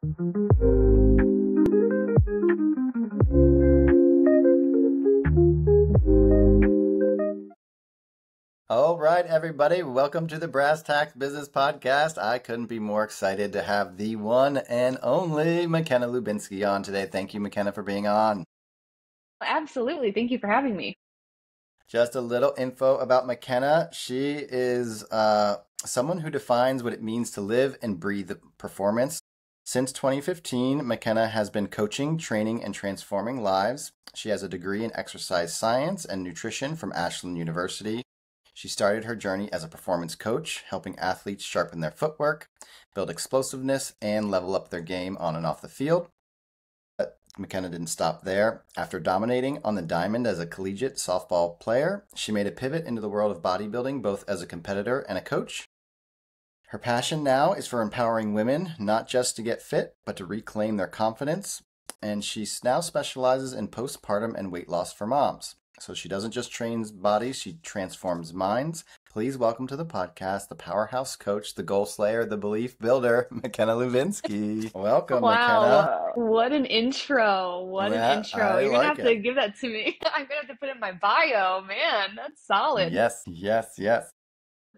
All right, everybody, welcome to the Brass Tacks Business Podcast. I couldn't be more excited to have the one and only McKenna Lubinski on today. Thank you, McKenna, for being on. Absolutely. Thank you for having me. Just a little info about McKenna. She is someone who defines what it means to live and breathe performance. Since 2015, McKenna has been coaching, training, and transforming lives. She has a degree in exercise science and nutrition from Ashland University. She started her journey as a performance coach, helping athletes sharpen their footwork, build explosiveness, and level up their game on and off the field. But McKenna didn't stop there. After dominating on the diamond as a collegiate softball player, she made a pivot into the world of bodybuilding, both as a competitor and a coach. Her passion now is for empowering women, not just to get fit, but to reclaim their confidence. And she now specializes in postpartum and weight loss for moms. So she doesn't just train bodies, she transforms minds. Please welcome to the podcast the powerhouse coach, the goal slayer, the belief builder, McKenna Lubinski. Welcome, Wow. McKenna. What an intro. What an intro. You're going to have to give that to me. I'm going to have to put it in my bio. Man, that's solid. Yes. Yeah, So,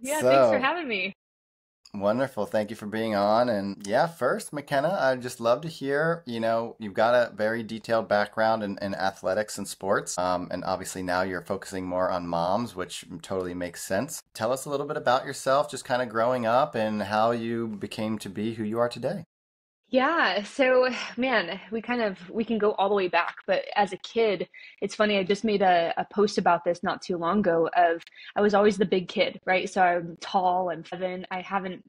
thanks for having me. Wonderful. Thank you for being on. And yeah, first, McKenna, I'd just love to hear, you've got a very detailed background in athletics and sports. And obviously now you're focusing more on moms, which totally makes sense. Tell us a little bit about yourself, just kind of growing up and how you became to be who you are today. Yeah, so man, we can go all the way back, but as a kid, it's funny, I just made a post about this not too long ago of I was always the big kid, right? So I'm tall, I'm 7. I haven't,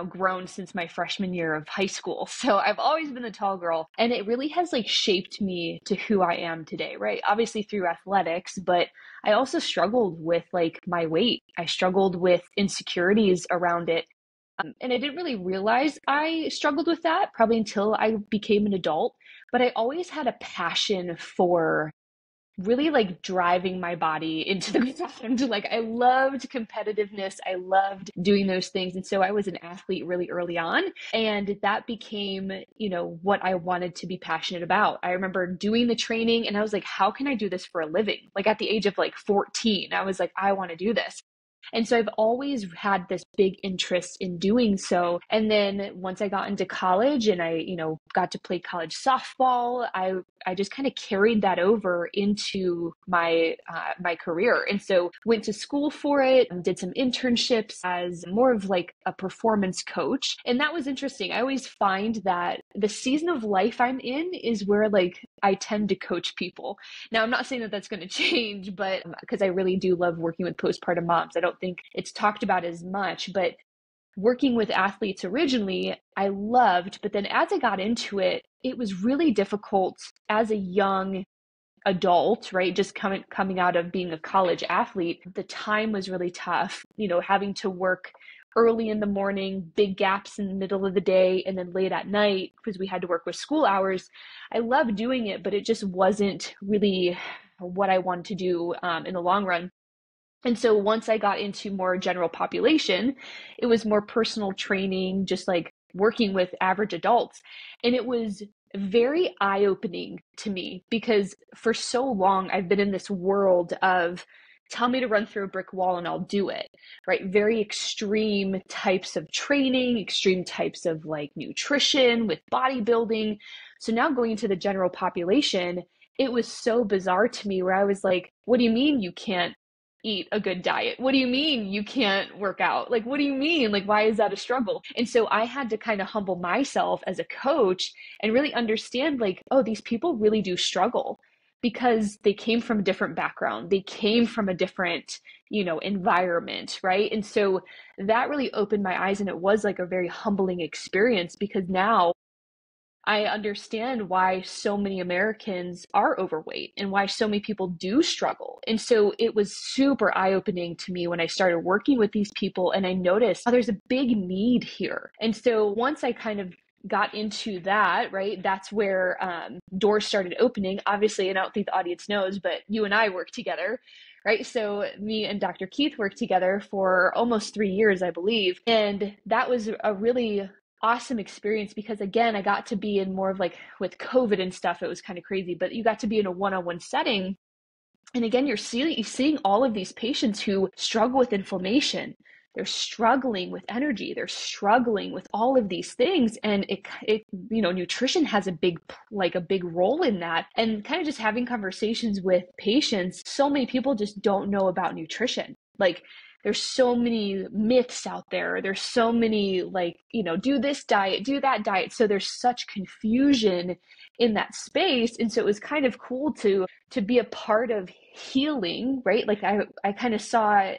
grown since my freshman year of high school. So I've always been the tall girl, and it really has like shaped me to who I am today, right? Obviously through athletics, but I also struggled with like my weight. I struggled with insecurities around it. And I didn't really realize I struggled with that probably until I became an adult. But I always had a passion for really like driving my body into the ground. Like I loved competitiveness. I loved doing those things. And so I was an athlete really early on. And that became, what I wanted to be passionate about. I remember doing the training and I was like, how can I do this for a living? Like at the age of like 14, I was like, I want to do this. And so I've always had this big interest in doing so. And then once I got into college and I, got to play college softball, I just kind of carried that over into my my career. And so went to school for it, did some internships as more of like a performance coach. And that was interesting. I always find that the season of life I'm in is where like I tend to coach people. Now, I'm not saying that that's going to change, but because I really do love working with postpartum moms. I don't think it's talked about as much, but working with athletes originally, I loved, but then as I got into it, it was really difficult as a young adult, right? Just coming out of being a college athlete, the time was really tough, having to work early in the morning, big gaps in the middle of the day, and then late at night because we had to work with school hours. I loved doing it, but it just wasn't really what I wanted to do in the long run. And so once I got into more general population, it was more personal training, just like working with average adults. And it was very eye-opening to me because for so long I've been in this world of tell me to run through a brick wall and I'll do it, right? Very extreme types of training, extreme types of like nutrition with bodybuilding. So now going into the general population, it was so bizarre to me where I was like, what do you mean you can't eat a good diet? What do you mean you can't work out? Like, what do you mean? Like, why is that a struggle? And so I had to kind of humble myself as a coach and really understand like, oh, these people really do struggle because they came from a different background. They came from a different, environment, right? And so that really opened my eyes, and it was like a very humbling experience because now I understand why so many Americans are overweight and why so many people do struggle. And so it was super eye-opening to me when I started working with these people and I noticed, oh, there's a big need here. And so once I kind of got into that, right, that's where doors started opening. Obviously, and I don't think the audience knows, but you and I work together, right? So me and Dr. Keith worked together for almost 3 years, I believe. And that was a really awesome experience because again, I got to be in more of like with COVID and stuff, it was kind of crazy, but you got to be in a one-on-one setting. And again, you're seeing all of these patients who struggle with inflammation. They're struggling with energy. They're struggling with all of these things. And nutrition has a big role in that. And kind of just having conversations with patients, so many people just don't know about nutrition. Like, there's so many myths out there. There's so many do this diet, do that diet. So there's such confusion in that space. And so it was kind of cool to be a part of healing, right? Like I kind of saw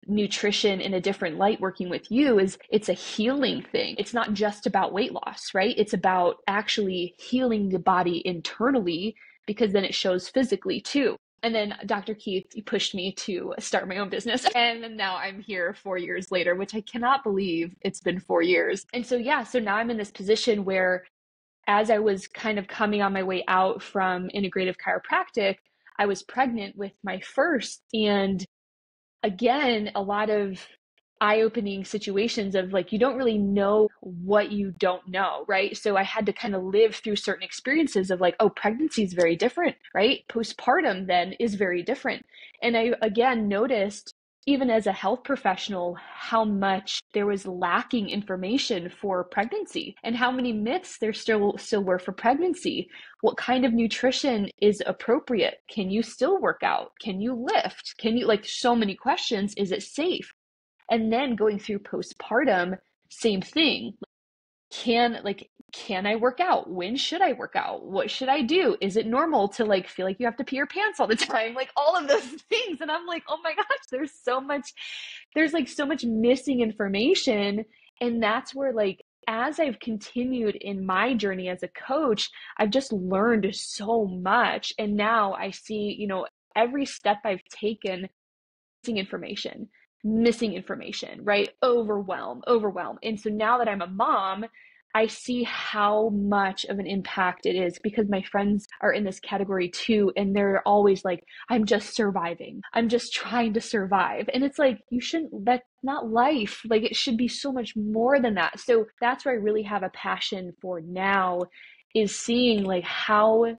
nutrition in a different light working with you. Is it's a healing thing. It's not just about weight loss, right? It's about actually healing the body internally, because then it shows physically too. And then Dr. Keith pushed me to start my own business. And now I'm here 4 years later, which I cannot believe it's been 4 years. And so, yeah, so now I'm in this position where as I was kind of coming on my way out from integrative chiropractic, I was pregnant with my first. And again, a lot of eye-opening situations of like, you don't really know what you don't know, right? So I had to kind of live through certain experiences of like, oh, pregnancy is very different, right? Postpartum then is very different. And I again noticed, even as a health professional, how much there was lacking information for pregnancy and how many myths there still were for pregnancy. What kind of nutrition is appropriate? Can you still work out? Can you lift? Can you, like, so many questions. Is it safe? And then going through postpartum, same thing. Can I work out? When should I work out? What should I do? Is it normal to like feel like you have to pee your pants all the time? Like all of those things. And I'm like, oh my gosh, there's like so much missing information. And that's where, like, as I've continued in my journey as a coach, I've just learned so much. And now I see, every step I've taken, missing information, right? Overwhelm. And so now that I'm a mom, I see how much of an impact it is, because my friends are in this category too. And they're always like, I'm just surviving. I'm just trying to survive. And it's like, that's not life. Like, it should be so much more than that. So that's where I really have a passion for now, is seeing like how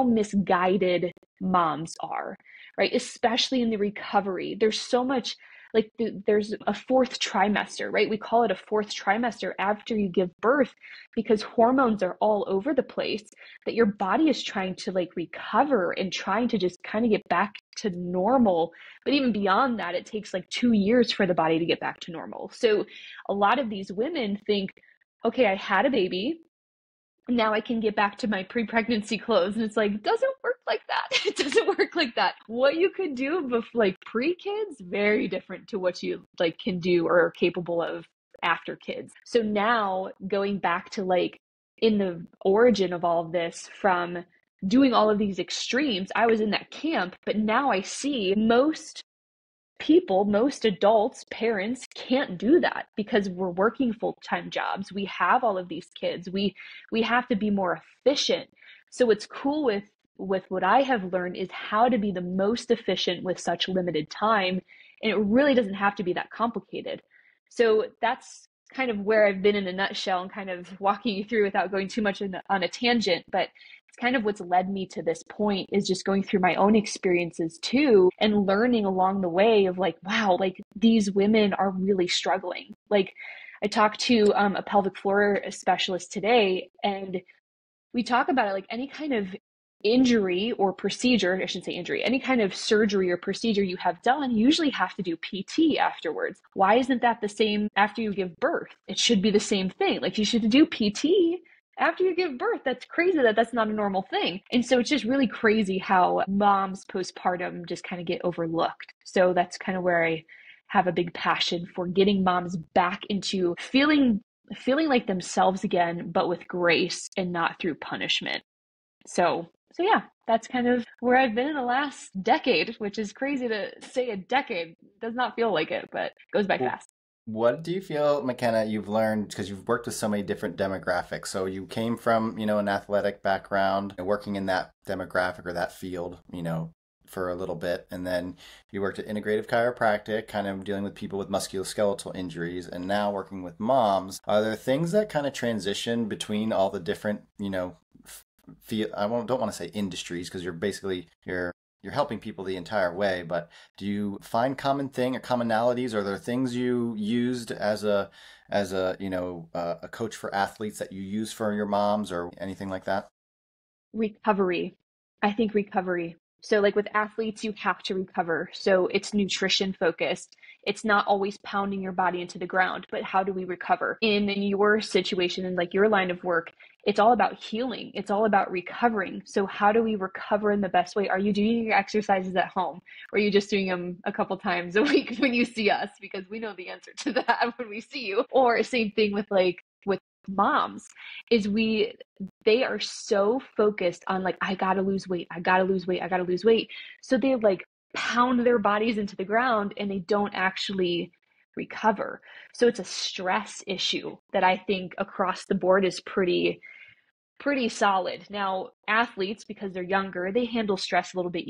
misguided moms are, right? Especially in the recovery. There's so much, like, there's a fourth trimester, right? We call it a fourth trimester after you give birth, because hormones are all over the place, that your body is trying to like recover and trying to just kind of get back to normal. But even beyond that, it takes like 2 years for the body to get back to normal. So a lot of these women think, okay, I had a baby, now I can get back to my pre-pregnancy clothes. And it's like, it doesn't work like that. It doesn't work like that. What you could do like pre-kids, very different to what you like can do or are capable of after kids. So now going back to like in the origin of all of this, from doing all of these extremes, I was in that camp, but now I see most adults, parents, can't do that because we're working full-time jobs. We have all of these kids. We have to be more efficient. So what's cool with what I have learned is how to be the most efficient with such limited time. And it really doesn't have to be that complicated. So that's kind of where I've been in a nutshell, and kind of walking you through without going too much on a tangent. But it's kind of what's led me to this point, is just going through my own experiences too, and learning along the way of like, wow, like these women are really struggling. Like, I talked to a pelvic floor specialist today, and we talk about it, like any kind of injury or procedure, I shouldn't say injury, any kind of surgery or procedure you have done, you usually have to do PT afterwards. Why isn't that the same after you give birth? It should be the same thing. Like, you should do PT after you give birth. That's crazy that's not a normal thing. And so it's just really crazy how moms postpartum just kind of get overlooked. So that's kind of where I have a big passion for getting moms back into feeling like themselves again, but with grace and not through punishment. So yeah, that's kind of where I've been in the last decade, which is crazy to say. A decade does not feel like it, but it goes by fast. What do you feel, McKenna, you've learned, because you've worked with so many different demographics? So you came from, an athletic background and working in that demographic or that field, for a little bit, and then you worked at Integrative Chiropractic, kind of dealing with people with musculoskeletal injuries, and now working with moms. Are there things that kind of transition between all the different, don't want to say industries because you're helping people the entire way, but do you find common thing or commonalities? Are there things you used as a coach for athletes that you use for your moms or anything like that? Recovery. I think recovery. So, like with athletes, you have to recover. So, it's nutrition focused. It's not always pounding your body into the ground, but how do we recover? In your situation and like your line of work, it's all about healing. It's all about recovering. So, how do we recover in the best way? Are you doing your exercises at home? Or are you just doing them a couple times a week when you see us? Because we know the answer to that when we see you. Or same thing with with moms is they are so focused on like, I gotta lose weight, I gotta lose weight, I gotta lose weight. So they like pound their bodies into the ground and they don't actually recover. So it's a stress issue that I think across the board is pretty solid. Now, athletes, because they're younger, they handle stress a little bit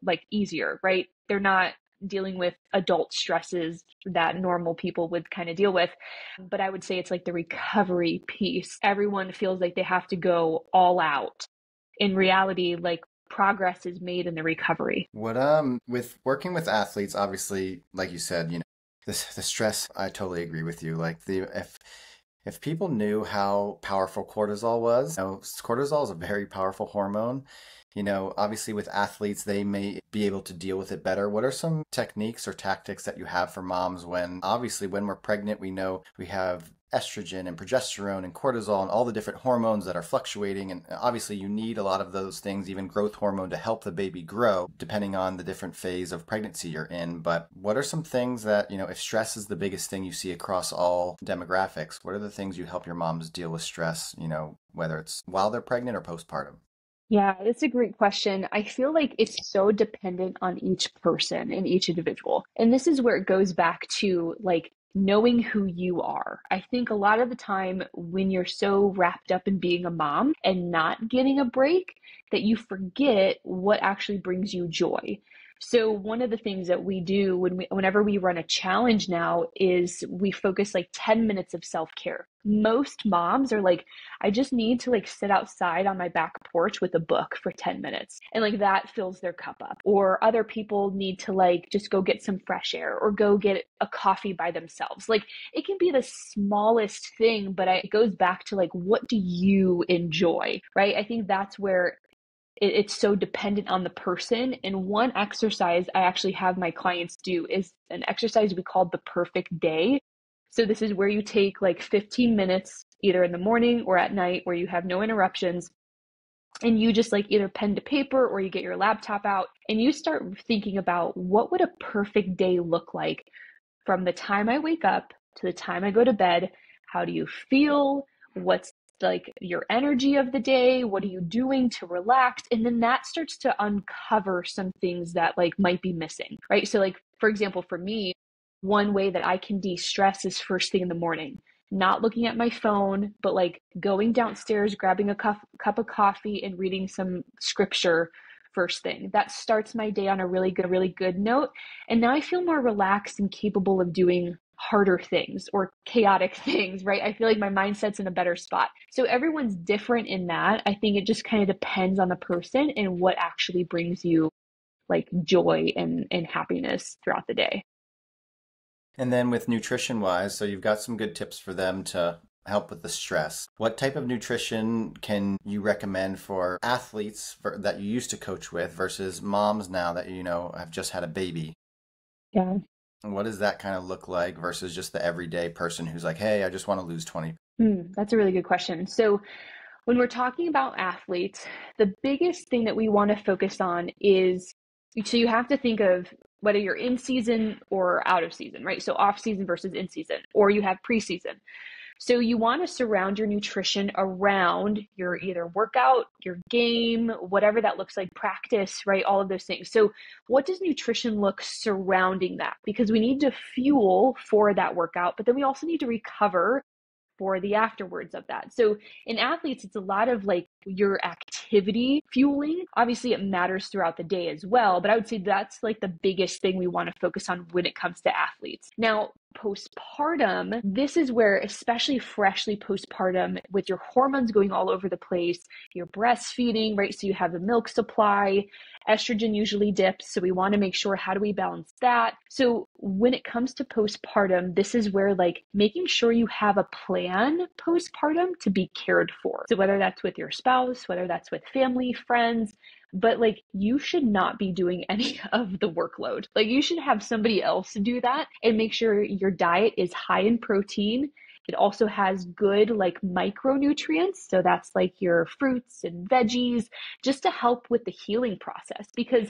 like easier, right? They're not dealing with adult stresses that normal people would kind of deal with. But I would say it's like the recovery piece. Everyone feels like they have to go all out. In reality, like progress is made in the recovery. What with working with athletes, obviously, like you said, the stress, I totally agree with you. Like the if people knew how powerful cortisol was, cortisol is a very powerful hormone. Obviously with athletes, they may be able to deal with it better. What are some techniques or tactics that you have for moms obviously when we're pregnant, we know we have estrogen and progesterone and cortisol and all the different hormones that are fluctuating. And obviously you need a lot of those things, even growth hormone to help the baby grow, depending on the different phase of pregnancy you're in. But what are some things that, if stress is the biggest thing you see across all demographics, what are the things you help your moms deal with stress, whether it's while they're pregnant or postpartum? Yeah, that's a great question. I feel like it's so dependent on each person and each individual. And this is where it goes back to like knowing who you are. I think a lot of the time when you're so wrapped up in being a mom and not getting a break, that you forget what actually brings you joy. So one of the things that we do whenever we run a challenge now is we focus like 10 minutes of self-care. Most moms are like, I just need to like sit outside on my back porch with a book for 10 minutes. And like that fills their cup up. Or other people need to like just go get some fresh air or go get a coffee by themselves. Like it can be the smallest thing, but it goes back to like, what do you enjoy, right? I think that's where it's so dependent on the person. And one exercise I actually have my clients do is an exercise we call the perfect day. So this is where you take like 15 minutes either in the morning or at night where you have no interruptions, and you just like either pen to paper or you get your laptop out and you start thinking about what would a perfect day look like from the time I wake up to the time I go to bed. How do you feel? What's like your energy of the day? What are you doing to relax? And then that starts to uncover some things that like might be missing, right? So like for example, for me, one way that I can de-stress is first thing in the morning, not looking at my phone, but like going downstairs, grabbing a cup of coffee and reading some scripture first thing. That starts my day on a really good note. And now I feel more relaxed and capable of doing harder things or chaotic things, right? I feel like my mindset's in a better spot. So everyone's different in that. I think it just kind of depends on the person and what actually brings you like joy and happiness throughout the day. And then with nutrition wise, so you've got some good tips for them to help with the stress. What type of nutrition can you recommend for athletes that you used to coach with versus moms now that have just had a baby? Yeah. What does that kind of look like versus just the everyday person who's like, hey, I just want to lose 20? That's a really good question. So when we're talking about athletes, the biggest thing that we want to focus on is, so you have to think of whether you're in season or out of season, right? So off season versus in season, or you have preseason. So you want to surround your nutrition around your either workout, your game, whatever that looks like, practice, right? All of those things. So what does nutrition look surrounding that? Because we need to fuel for that workout, but then we also need to recover for the afterwards of that. So in athletes, it's a lot of like your activity fueling. Obviously, it matters throughout the day as well, but I would say that's like the biggest thing we want to focus on when it comes to athletes. Now, postpartum, this is where, especially freshly postpartum, with your hormones going all over the place, you're breastfeeding, right? So you have the milk supply, estrogen usually dips. So we want to make sure, how do we balance that? So when it comes to postpartum, this is where like making sure you have a plan postpartum to be cared for. So whether that's with your spouse, whether that's with family, friends, but like you should not be doing any of the workload. Like you should have somebody else do that and make sure your diet is high in protein. It also has good like micronutrients. So that's like your fruits and veggies, just to help with the healing process. Because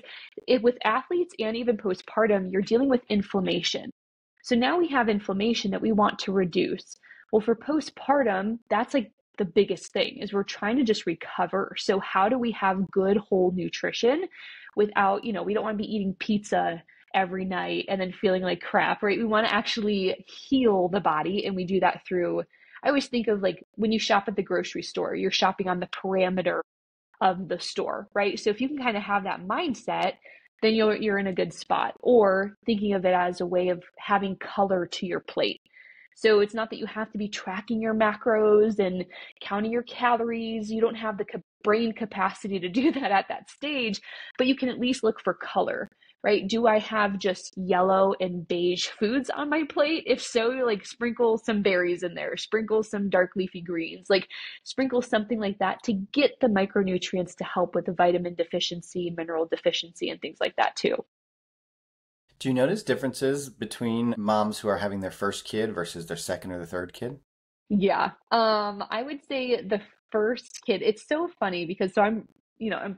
with athletes and even postpartum, you're dealing with inflammation. So now we have inflammation that we want to reduce. Well, for postpartum, that's like the biggest thing is we're trying to just recover. So how do we have good whole nutrition without, we don't want to be eating pizza every night and then feeling like crap, right? We want to actually heal the body, and we do that through, I always think of like when you shop at the grocery store, you're shopping on the parameter of the store, right? So if you can kind of have that mindset, then you're in a good spot. Or thinking of it as a way of having color to your plate. So it's not that you have to be tracking your macros and counting your calories. You don't have the brain capacity to do that at that stage, but you can at least look for color, right? Do I have just yellow and beige foods on my plate? If so, like sprinkle some berries in there, sprinkle some dark leafy greens, like sprinkle something like that to get the micronutrients to help with the vitamin deficiency, mineral deficiency, and things like that too. Do you notice differences between moms who are having their first kid versus their second or the third kid? Yeah. I would say the first kid, it's so funny because I'm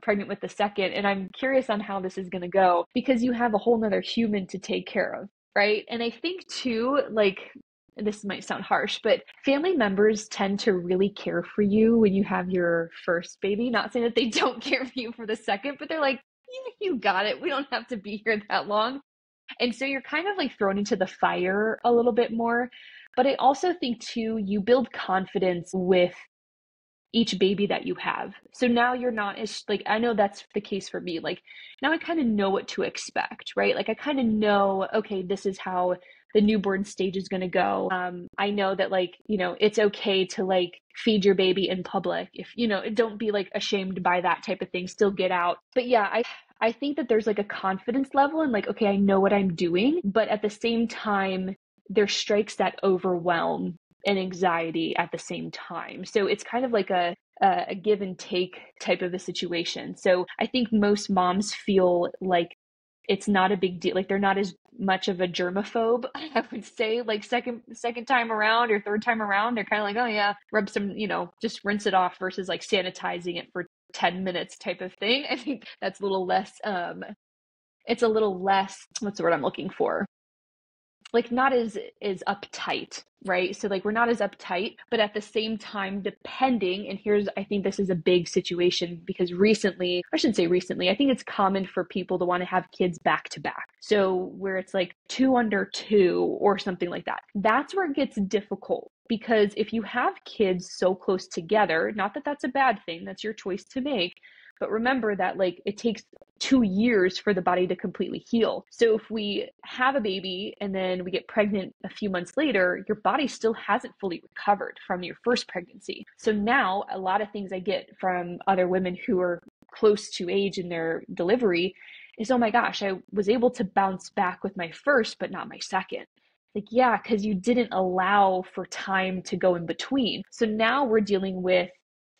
pregnant with the second, and I'm curious on how this is going to go because you have a whole nother human to take care of, right? And I think too, like, this might sound harsh, but family members tend to really care for you when you have your first baby. Not saying that they don't care for you for the second, but they're like, you got it. We don't have to be here that long. And so you're kind of like thrown into the fire a little bit more. But I also think too, you build confidence with each baby that you have. So now you're not as like, I know that's the case for me. Like now I kind of know what to expect, right? Like I kind of know, okay, this is how the newborn stage is going to go. I know that like, it's okay to like feed your baby in public. If, don't be like ashamed by that type of thing, still get out. But yeah, I think that there's like a confidence level and like, okay, I know what I'm doing, but at the same time, there strikes that overwhelm and anxiety at the same time. So it's kind of like a give and take type of a situation. So I think most moms feel like it's not a big deal. Like they're not as much of a germaphobe, I would say, like second time around or third time around. They're kind of like, oh yeah, rub some, just rinse it off versus like sanitizing it for 10 minutes type of thing. I think that's a little less it's a little less, what's the word I'm looking for? Like not as uptight, right? So like we're not as uptight, but at the same time, depending, and here's, I think this is a big situation because recently, I shouldn't say recently, I think it's common for people to want to have kids back to back. So where it's like 2 under 2 or something like that. That's where it gets difficult. Because if you have kids so close together, not that that's a bad thing, that's your choice to make, but remember that like it takes 2 years for the body to completely heal. So if we have a baby and then we get pregnant a few months later, your body still hasn't fully recovered from your first pregnancy. So now a lot of things I get from other women who are close to age in their delivery is, oh my gosh, I was able to bounce back with my first, but not my second. Like, yeah, because you didn't allow for time to go in between. So now we're dealing with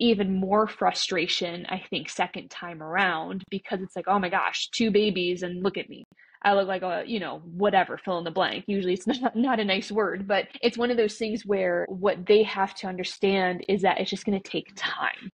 even more frustration, I think, second time around because it's like, oh my gosh, 2 babies and look at me. I look like a, whatever, fill in the blank. Usually it's not a nice word, but it's one of those things where what they have to understand is that it's just going to take time.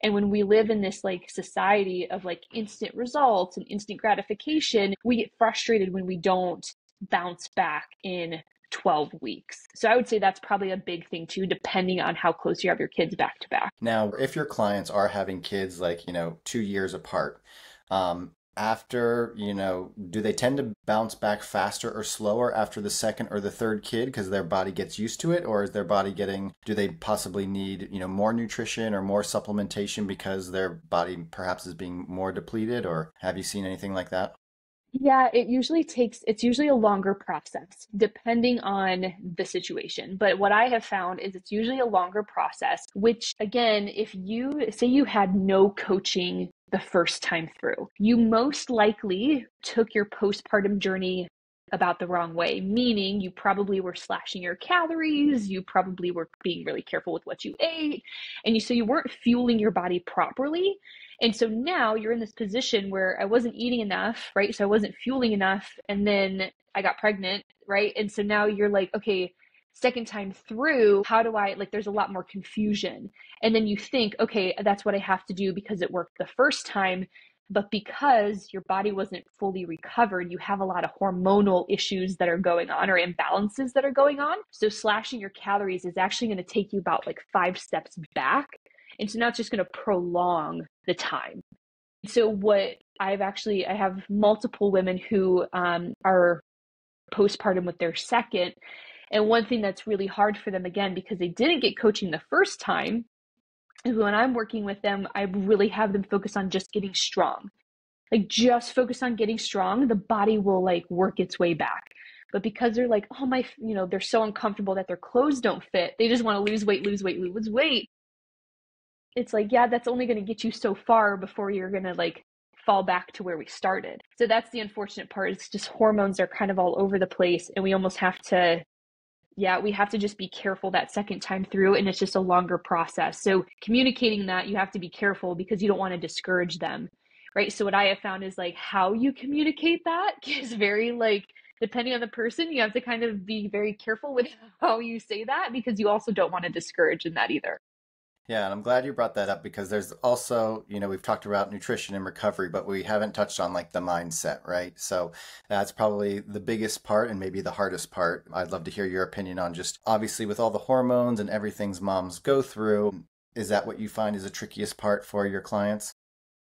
And when we live in this like society of like instant results and instant gratification, we get frustrated when we don't bounce back in 12 weeks. So I would say that's probably a big thing too, depending on how close you have your kids back to back. Now, if your clients are having kids like, 2 years apart, after, do they tend to bounce back faster or slower after the second or the third kid because their body gets used to it? Or is their body do they possibly need, more nutrition or more supplementation because their body perhaps is being more depleted? Or have you seen anything like that? Yeah, it's usually a longer process depending on the situation. But what I have found is it's usually a longer process, which again, if you say you had no coaching the first time through, you most likely took your postpartum journey about the wrong way, meaning you probably were slashing your calories, you probably were being really careful with what you ate, and so you weren't fueling your body properly. And so now you're in this position where I wasn't eating enough, right? So I wasn't fueling enough. And then I got pregnant, right? And so now you're like, okay, second time through, how do I, like, there's a lot more confusion. And then you think, okay, that's what I have to do because it worked the first time. But because your body wasn't fully recovered, you have a lot of hormonal issues that are going on or imbalances that are going on. So slashing your calories is actually going to take you about like 5 steps back. And so now it's just going to prolong the time. So what I have multiple women who are postpartum with their second. And one thing that's really hard for them, again, because they didn't get coaching the first time, is when I'm working with them, I really have them focus on just getting strong. Like just focus on getting strong, the body will like work its way back. But because they're like, oh my, they're so uncomfortable that their clothes don't fit, they just want to lose weight, lose weight, lose weight. It's like, yeah, that's only going to get you so far before you're going to like fall back to where we started. So that's the unfortunate part. It's just hormones are kind of all over the place and we almost have to, yeah, we have to just be careful that second time through, and it's just a longer process. So communicating that, you have to be careful because you don't want to discourage them, right? So what I have found is like how you communicate that is very like, depending on the person, you have to kind of be very careful with how you say that because you also don't want to discourage in that either. Yeah, and I'm glad you brought that up because there's also, we've talked about nutrition and recovery, but we haven't touched on like the mindset, right? So that's probably the biggest part and maybe the hardest part. I'd love to hear your opinion on just obviously with all the hormones and everything's moms go through. Is that what you find is the trickiest part for your clients?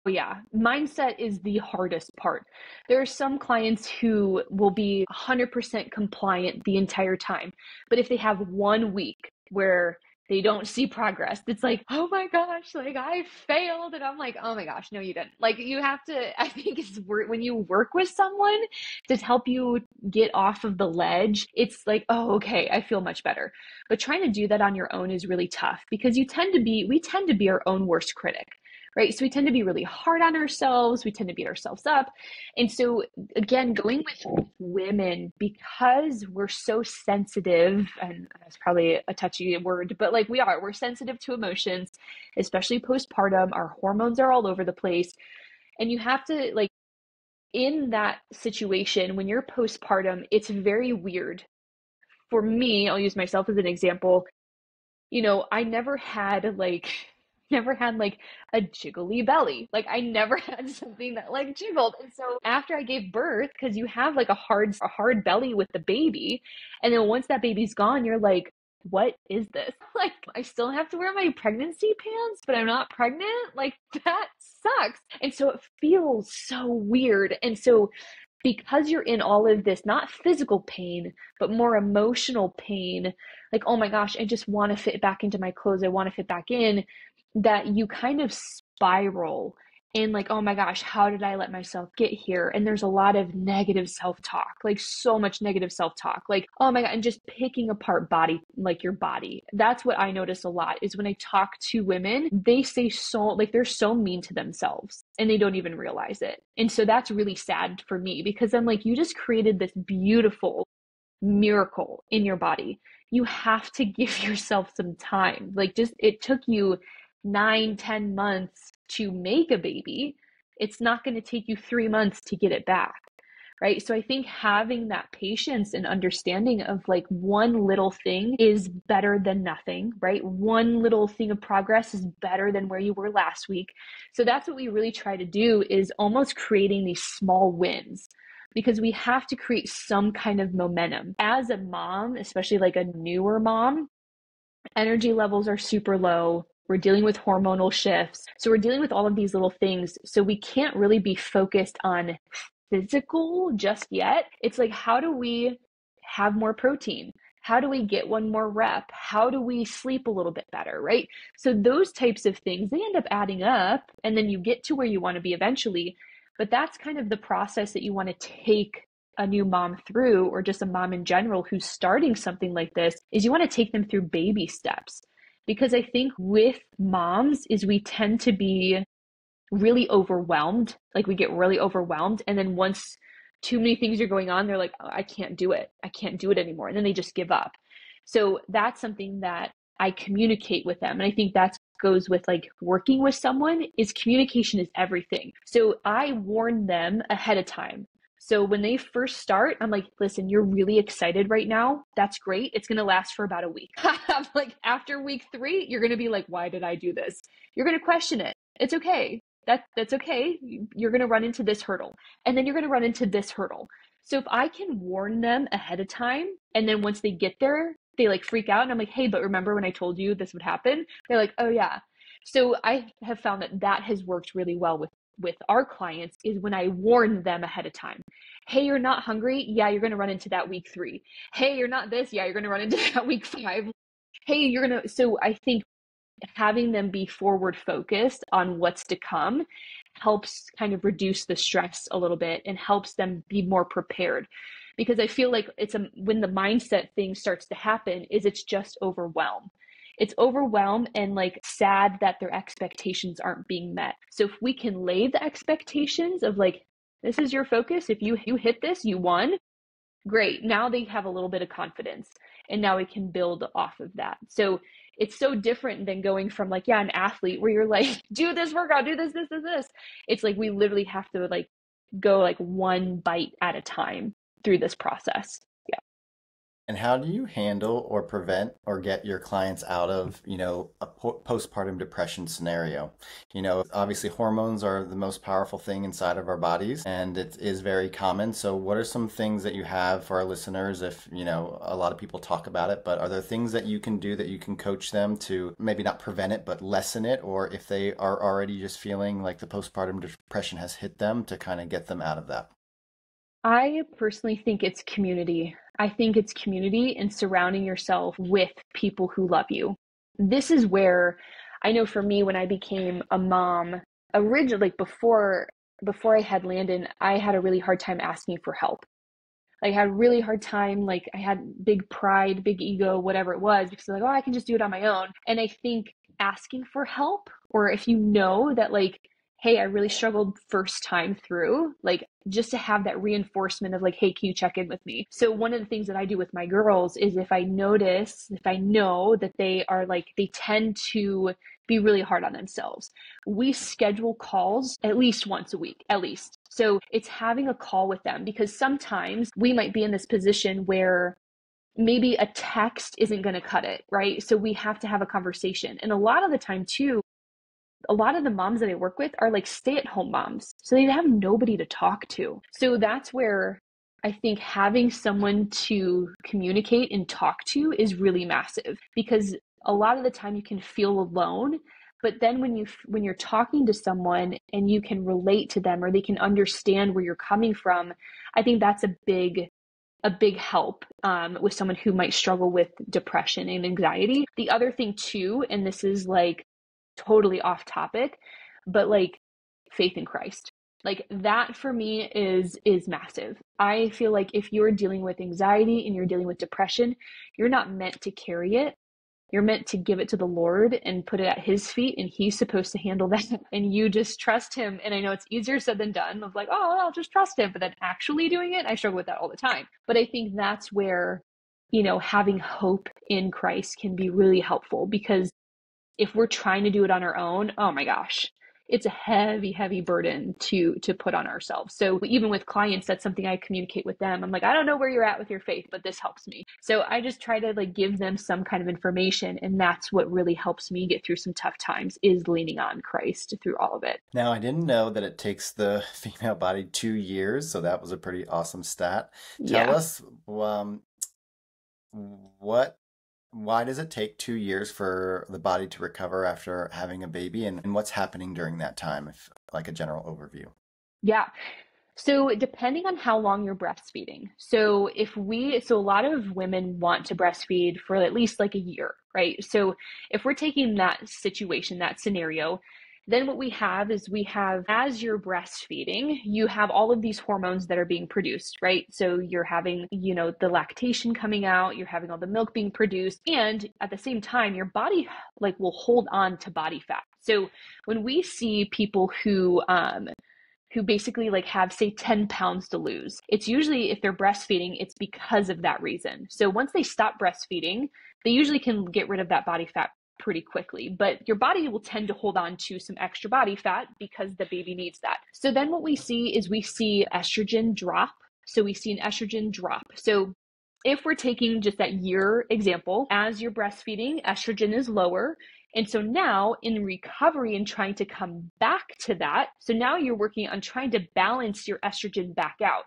Yeah, mindset is the hardest part. There are some clients who will be 100% compliant the entire time. But if they have 1 week where they don't see progress, it's like, oh my gosh, like I failed. And I'm like, oh my gosh, no, you didn't. Like you have to, I think it's when you work with someone to help you get off of the ledge, it's like, oh, okay, I feel much better. But trying to do that on your own is really tough because we tend to be our own worst critic, right? So we tend to be really hard on ourselves. We tend to beat ourselves up. And so, again, going with women, because we're so sensitive, and that's probably a touchy word, but like we're sensitive to emotions, especially postpartum. Our hormones are all over the place. And you have to, like, in that situation, when you're postpartum, it's very weird. For me, I'll use myself as an example. I never had like a jiggly belly. Like I never had something that like jiggled. And so after I gave birth, because you have like a hard belly with the baby, and then once that baby's gone, you're like, what is this? Like I still have to wear my pregnancy pants, but I'm not pregnant. Like that sucks. And so it feels so weird. And so because you're in all of this, not physical pain, but more emotional pain, like, oh my gosh, I just want to fit back into my clothes. I want to fit back in, that you kind of spiral in like, oh my gosh, how did I let myself get here? And there's a lot of negative self-talk, like so much negative self-talk, like, oh my God, and just picking apart like your body. That's what I notice a lot is when I talk to women, they say so, like they're so mean to themselves and they don't even realize it. And so that's really sad for me because I'm like, you just created this beautiful miracle in your body. You have to give yourself some time. Like just it took you 9, 10 months to make a baby. It's not going to take you 3 months to get it back. Right. So I think having that patience and understanding of like one little thing is better than nothing, right? One little thing of progress is better than where you were last week. So that's what we really try to do is almost creating these small wins because we have to create some kind of momentum. As a mom, especially like a newer mom, energy levels are super low. We're dealing with hormonal shifts. So we're dealing with all of these little things. So we can't really be focused on physical just yet. It's like, how do we have more protein? How do we get one more rep? How do we sleep a little bit better, right? So those types of things, they end up adding up, and then you get to where you want to be eventually. But that's kind of the process that you want to take a new mom through, or just a mom in general who's starting something like this, is you want to take them through baby steps. Because I think with moms is we tend to be really overwhelmed. Like we get really overwhelmed. And then once too many things are going on, they're like, oh, I can't do it. I can't do it anymore. And then they just give up. So that's something that I communicate with them. And I think that goes with like working with someone is communication is everything. So I warn them ahead of time. So when they first start, I'm like, listen, you're really excited right now. That's great. It's going to last for about a week. I'm like, after week 3, you're going to be like, why did I do this? You're going to question it. It's okay. That's okay. You're going to run into this hurdle, and then you're going to run into this hurdle. So if I can warn them ahead of time, and then once they get there, they like freak out, and I'm like, hey, but remember when I told you this would happen? They're like, oh yeah. So I have found that that has worked really well with our clients, is when I warn them ahead of time. Hey, you're not hungry? Yeah, you're going to run into that week 3. Hey, you're not this? Yeah, you're going to run into that week 5. Hey, you're going to, so I think having them be forward focused on what's to come helps kind of reduce the stress a little bit and helps them be more prepared. Because I feel like when the mindset thing starts to happen, is it's just overwhelm. It's overwhelm and like sad that their expectations aren't being met. So if we can lay the expectations of like, this is your focus. If you hit this, you won. Great. Now they have a little bit of confidence, and now we can build off of that. So it's so different than going from like, yeah, an athlete where you're like, do this workout, do this. It's like we literally have to like go like one bite at a time through this process. Yeah. And how do you handle or prevent or get your clients out of, a postpartum depression scenario? Obviously hormones are the most powerful thing inside of our bodies, and it is very common. So what are some things that you have for our listeners if, a lot of people talk about it, but are there things that you can do that you can coach them to maybe not prevent it, but lessen it? Or if they are already just feeling like the postpartum depression has hit them, to kind of get them out of that? I personally think it's community. I think it's community and surrounding yourself with people who love you. This is where I know for me, when I became a mom, originally like before I had Landon, I had a really hard time asking for help. Like, I had a really hard time, like I had big pride, big ego, whatever it was, because like, oh, I can just do it on my own. And I think asking for help, or if you know that like, hey, I really struggled first time through, like just to have that reinforcement of like, hey, can you check in with me? So one of the things that I do with my girls is if I know that they are like, they tend to be really hard on themselves, we schedule calls at least once a week, at least. So it's having a call with them, because sometimes we might be in this position where maybe a text isn't going to cut it, right? So we have to have a conversation. And a lot of the time too, a lot of the moms that I work with are like stay-at-home moms. So they have nobody to talk to. So that's where I think having someone to communicate and talk to is really massive, because a lot of the time you can feel alone, but then when you're talking to someone and you can relate to them, or they can understand where you're coming from, I think that's a big help with someone who might struggle with depression and anxiety. The other thing too, and this is like totally off topic, but like faith in Christ. Like that for me is massive. I feel like if you're dealing with anxiety and you're dealing with depression, you're not meant to carry it. You're meant to give it to the Lord and put it at his feet, and he's supposed to handle that. And you just trust him. And I know it's easier said than done, of like, oh, I'll just trust him. But then actually doing it, I struggle with that all the time. But I think that's where, having hope in Christ can be really helpful, because if we're trying to do it on our own, oh my gosh, it's a heavy, heavy burden to put on ourselves. So even with clients, that's something I communicate with them. I'm like, I don't know where you're at with your faith, but this helps me. So I just try to like give them some kind of information. And that's what really helps me get through some tough times, is leaning on Christ through all of it. Now, I didn't know that it takes the female body 2 years, so that was a pretty awesome stat. Tell Yeah. us what Why does it take 2 years for the body to recover after having a baby, and what's happening during that time, if like a general overview? Yeah. So depending on how long you're breastfeeding. So a lot of women want to breastfeed for at least like a year, right? So if we're taking that situation, that scenario, then what we have is we have, as you're breastfeeding, you have all of these hormones that are being produced, right? So you're having, the lactation coming out, you're having all the milk being produced, and at the same time, your body like will hold on to body fat. So when we see people who basically like have say 10 pounds to lose, it's usually, if they're breastfeeding, it's because of that reason. So once they stop breastfeeding, they usually can get rid of that body fat pretty quickly, but your body will tend to hold on to some extra body fat because the baby needs that. So then what we see is we see estrogen drop. So we see an estrogen drop. So if we're taking just that year example, as you're breastfeeding, estrogen is lower. And so now in recovery and trying to come back to that, so now you're working on trying to balance your estrogen back out.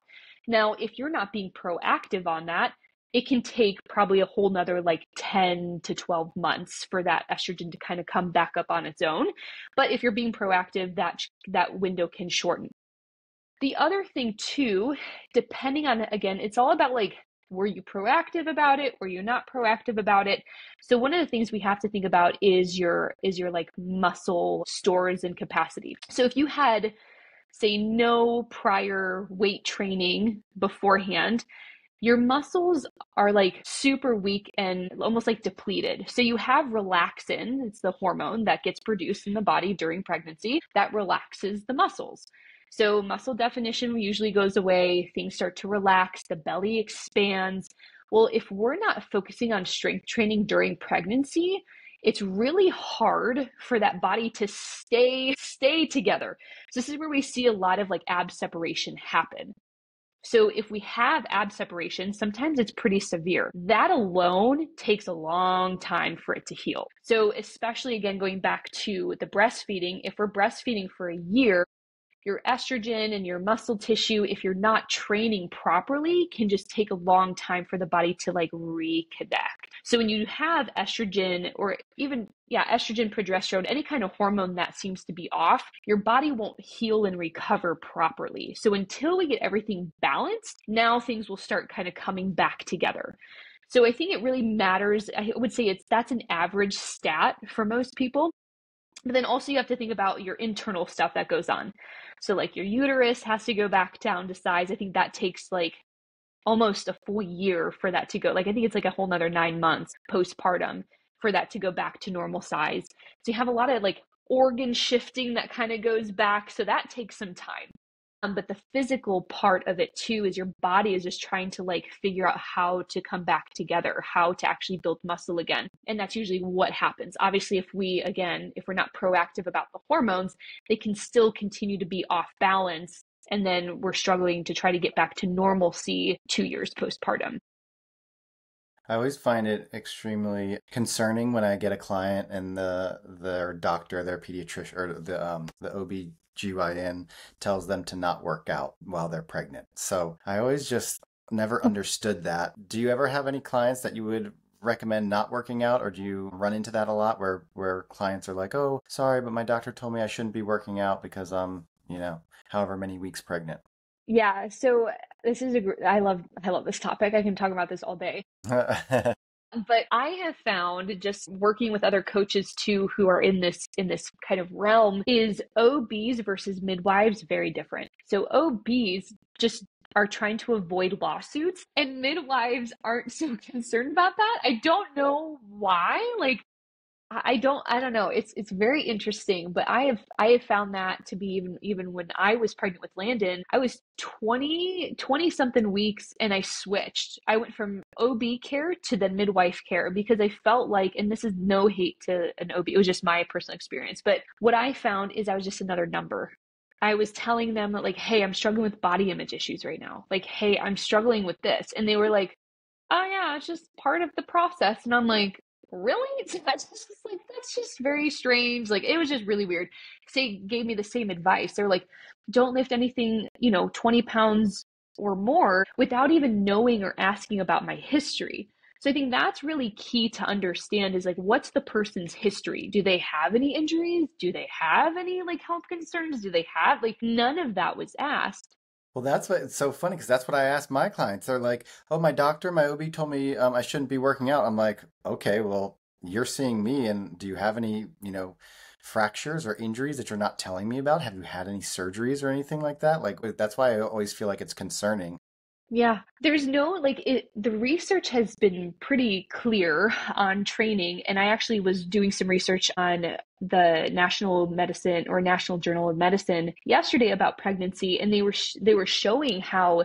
Now, if you're not being proactive on that, it can take probably a whole nother like 10 to 12 months for that estrogen to kind of come back up on its own. But if you're being proactive, that window can shorten. The other thing too, depending on, again, it's all about like, were you proactive about it? Were you not proactive about it? So one of the things we have to think about is your like muscle stores and capacity. So if you had, say, no prior weight training beforehand, your muscles are like super weak and almost like depleted. So you have relaxin, it's the hormone that gets produced in the body during pregnancy that relaxes the muscles. So muscle definition usually goes away, things start to relax, the belly expands. Well, if we're not focusing on strength training during pregnancy, it's really hard for that body to stay together. So this is where we see a lot of like ab separation happen. So if we have ab separation, sometimes it's pretty severe. That alone takes a long time for it to heal. So especially again, going back to the breastfeeding, if we're breastfeeding for a year, your estrogen and your muscle tissue, if you're not training properly, can just take a long time for the body to like reconnect. So when you have estrogen or even, yeah, estrogen, progesterone, any kind of hormone that seems to be off, your body won't heal and recover properly. So until we get everything balanced, now things will start kind of coming back together. So I think it really matters. I would say that's an average stat for most people. But then also you have to think about your internal stuff that goes on. So like your uterus has to go back down to size. I think that takes like almost a full year for that to go. Like I think it's like a whole nother 9 months postpartum for that to go back to normal size. So you have a lot of like organ shifting that kind of goes back. So that takes some time. But the physical part of it too is your body is just trying to like figure out how to come back together, how to actually build muscle again. And that's usually what happens. Obviously, if we're not proactive about the hormones, they can still continue to be off balance. And then we're struggling to try to get back to normalcy 2 years postpartum. I always find it extremely concerning when I get a client and their doctor, their pediatrician, or the OB/GYN tells them to not work out while they're pregnant. So I always just never understood that. Do you ever have any clients that you would recommend not working out, or do you run into that a lot where clients are like, "Oh, sorry, but my doctor told me I shouldn't be working out because I'm however many weeks pregnant." Yeah, so this is I love this topic. I can talk about this all day. But I have found just working with other coaches too who are in this kind of realm is OBs versus midwives very different. So OBs just are trying to avoid lawsuits and midwives aren't so concerned about that. I don't know why. Like I don't know. It's very interesting, but I have found that to be even when I was pregnant with Landon, I was 20 something weeks and I switched. I went from OB care to then midwife care because I felt like, and this is no hate to an OB, it was just my personal experience, but what I found is I was just another number. I was telling them that like, hey, I'm struggling with body image issues right now. Like, hey, I'm struggling with this. And they were like, oh yeah, it's just part of the process. And I'm like, really? So that's just very strange. Like it was just really weird. They gave me the same advice. They're like, don't lift anything, 20 pounds or more without even knowing or asking about my history. So I think that's really key to understand is like, what's the person's history? Do they have any injuries? Do they have any like health concerns? Do they have like none of that was asked? Well, that's what it's so funny because that's what I ask my clients. They're like, "Oh, my doctor, my OB told me I shouldn't be working out." I'm like, "Okay, well, you're seeing me, and do you have any, fractures or injuries that you're not telling me about? Have you had any surgeries or anything like that?" Like that's why I always feel like it's concerning. Yeah, there's no like the research has been pretty clear on training, and I actually was doing some research on the National Medicine or National Journal of Medicine yesterday about pregnancy, and they were showing how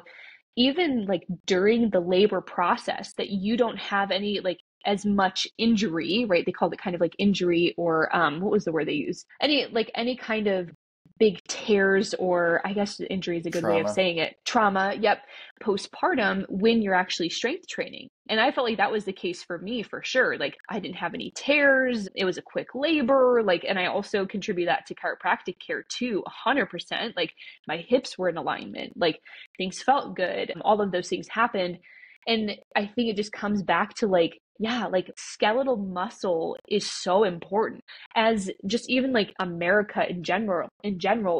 even like during the labor process that you don't have any like as much injury, right? They called it kind of like injury or what was the word they used? Any kind of big tears, or I guess injury is a good way of Trauma. saying it. Trauma, yep, postpartum when you're actually strength training. And I felt like that was the case for me for sure. Like I didn't have any tears. It was a quick labor. Like, and I also contribute that to chiropractic care too, 100%. Like my hips were in alignment. Like things felt good. All of those things happened. And I think it just comes back to like, yeah, like skeletal muscle is so important as just even like America in general,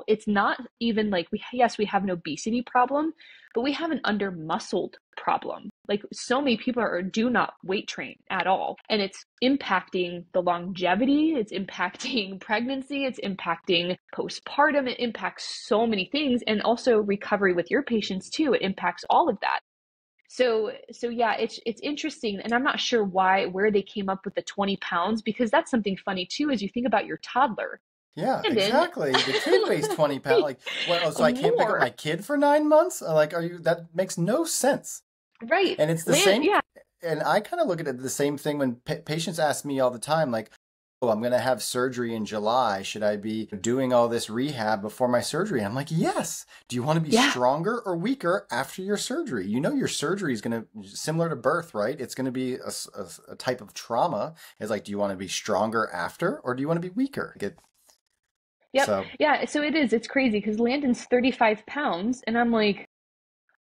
it's not even like yes, we have an obesity problem, but we have an under muscled problem. Like so many people do not weight train at all. And it's impacting the longevity, it's impacting pregnancy, it's impacting postpartum, it impacts so many things, and also recovery with your patients too. It impacts all of that. So yeah, it's interesting, and I'm not sure where they came up with the 20 pounds because that's something funny too. As you think about your toddler, Yeah, and then exactly. The kid weighs 20 pounds. Like, what? Oh, so I can't pick up more, my kid for 9 months? Like, are you? That makes no sense. right? And it's the Land, same. yeah, And I kind of look at it the same thing when patients ask me all the time, like, "Oh, I'm going to have surgery in July. Should I be doing all this rehab before my surgery?" And I'm like, yes. Do you want to be yeah, stronger or weaker after your surgery? You know, your surgery is going to, similar to birth, right? It's going to be a type of trauma. It's like, do you want to be stronger after or do you want to be weaker? yep, So, yeah. So it is. It's crazy because Landon's 35 pounds, and I'm like,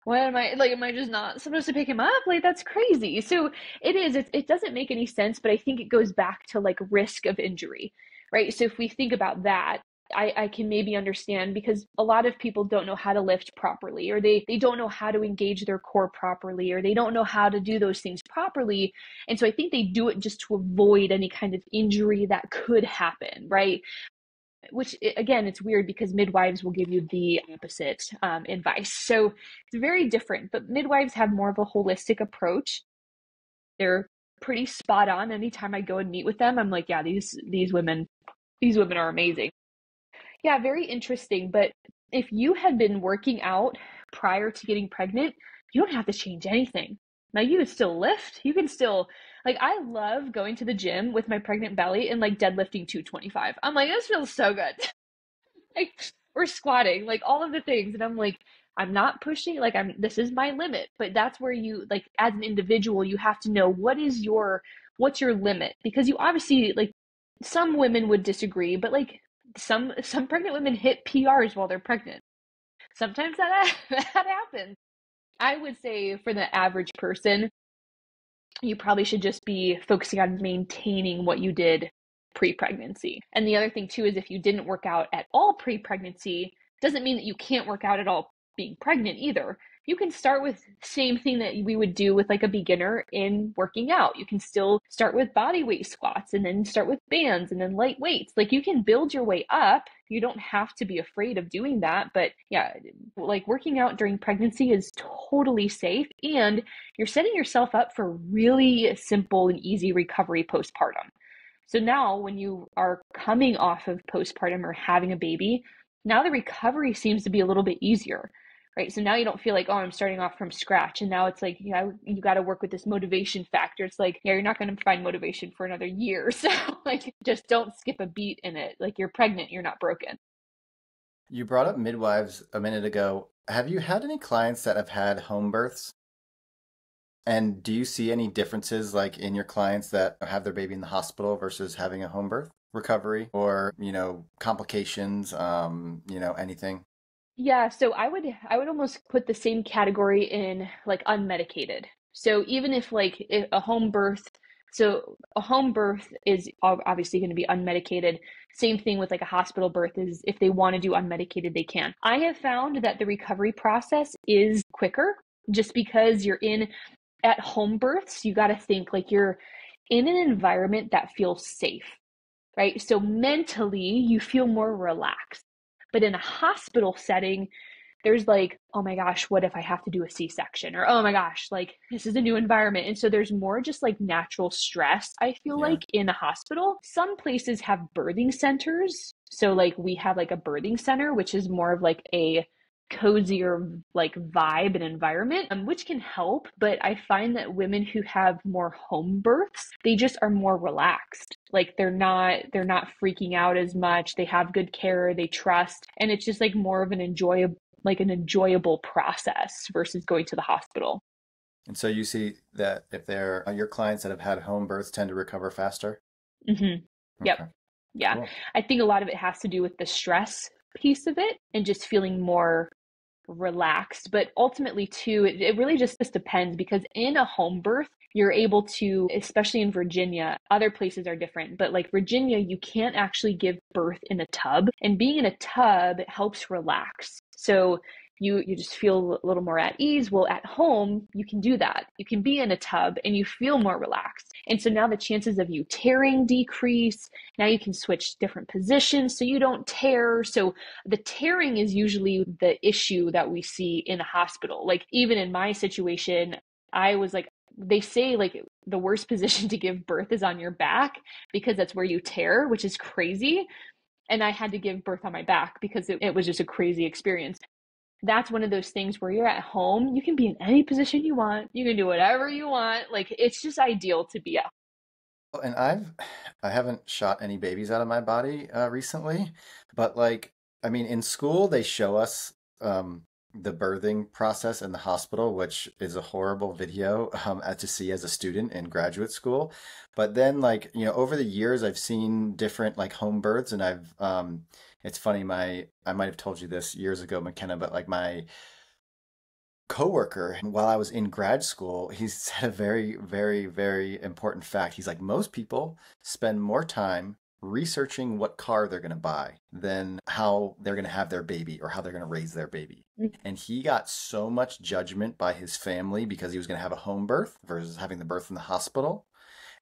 what am I like? Am I just not supposed to pick him up? Like that's crazy. So it is. It doesn't make any sense, but I think it goes back to like risk of injury, right? So if we think about that, I can maybe understand because a lot of people don't know how to lift properly, or they don't know how to engage their core properly, or they don't know how to do those things properly. And so I think they do it just to avoid any kind of injury that could happen, right? Which again, it's weird because midwives will give you the opposite advice. So it's very different, but midwives have more of a holistic approach. They're pretty spot on. Anytime I go and meet with them, I'm like, yeah, these women are amazing. Yeah, very interesting. But if you had been working out prior to getting pregnant, you don't have to change anything. Now you can still lift. You can still like I love going to the gym with my pregnant belly and like deadlifting 225. I'm like, this feels so good. Like we're squatting, like all of the things. And I'm like, I'm not pushing, like this is my limit. But that's where you like as an individual, you have to know what's your limit? Because you obviously like some women would disagree, but like some pregnant women hit PRs while they're pregnant. Sometimes that that happens. I would say for the average person, you probably should just be focusing on maintaining what you did pre-pregnancy. And the other thing too is if you didn't work out at all pre-pregnancy, doesn't mean that you can't work out at all being pregnant either. You can start with same thing that we would do with like a beginner in working out. You can still start with body weight squats and then start with bands and then light weights. Like you can build your way up. You don't have to be afraid of doing that. But yeah, like working out during pregnancy is totally safe, and you're setting yourself up for really simple and easy recovery postpartum. So now, when you are coming off of postpartum or having a baby, now the recovery seems to be a little bit easier, right? So now you don't feel like, oh, I'm starting off from scratch. And now it's like, yeah, you got to work with this motivation factor. It's like, yeah, you're not going to find motivation for another year. So, like, just don't skip a beat in it. Like, you're pregnant, you're not broken. you brought up midwives a minute ago. Have you had any clients that have had home births? And do you see any differences like in your clients that have their baby in the hospital versus having a home birth recovery or, complications, anything? Yeah, so I would almost put the same category in like unmedicated. So even if a home birth, so a home birth is obviously going to be unmedicated. Same thing with like a hospital birth is if they want to do unmedicated, they can. I have found that the recovery process is quicker just because you're in at home births, you got to think like you're in an environment that feels safe, right? So mentally, you feel more relaxed. But in a hospital setting, there's like, oh my gosh, what if I have to do a C-section? Or, oh my gosh, like this is a new environment. And so there's more just like natural stress, I feel Yeah. like, in a hospital. Some places have birthing centers. So like we have like a birthing center, which is more of like a cozier like vibe and environment, which can help. But I find that women who have more home births, they just are more relaxed. Like they're not freaking out as much. They have good care, they trust, and it's just like more of an enjoyable process versus going to the hospital. And so you see that if they're your clients that have had home births tend to recover faster? Hmm. Yep. Okay, Yeah. cool. I think a lot of it has to do with the stress piece of it and just feeling more relaxed. But ultimately, too, it really just depends because in a home birth, you're able to, especially in Virginia, other places are different, but like Virginia, you can't actually give birth in a tub. And being in a tub helps relax. So you just feel a little more at ease. Well, at home, you can do that. You can be in a tub and you feel more relaxed. And so now the chances of you tearing decrease. Now you can switch different positions so you don't tear. So the tearing is usually the issue that we see in a hospital. Like even in my situation, I was like, they say like the worst position to give birth is on your back because that's where you tear, which is crazy. And I had to give birth on my back because it was just a crazy experience. That's one of those things where you're at home, you can be in any position you want, you can do whatever you want. Like it's just ideal to be at. Well, and I haven't shot any babies out of my body recently, but like I mean, in school they show us the birthing process in the hospital, which is a horrible video to see as a student in graduate school. But then, like over the years, I've seen different like home births, and it's funny, my I might have told you this years ago, McKenna, but like my coworker while I was in grad school, he said a very, very, very important fact. He's like, most people spend more time researching what car they're going to buy than how they're going to have their baby or how they're going to raise their baby. And he got so much judgment by his family because he was going to have a home birth versus having the birth in the hospital.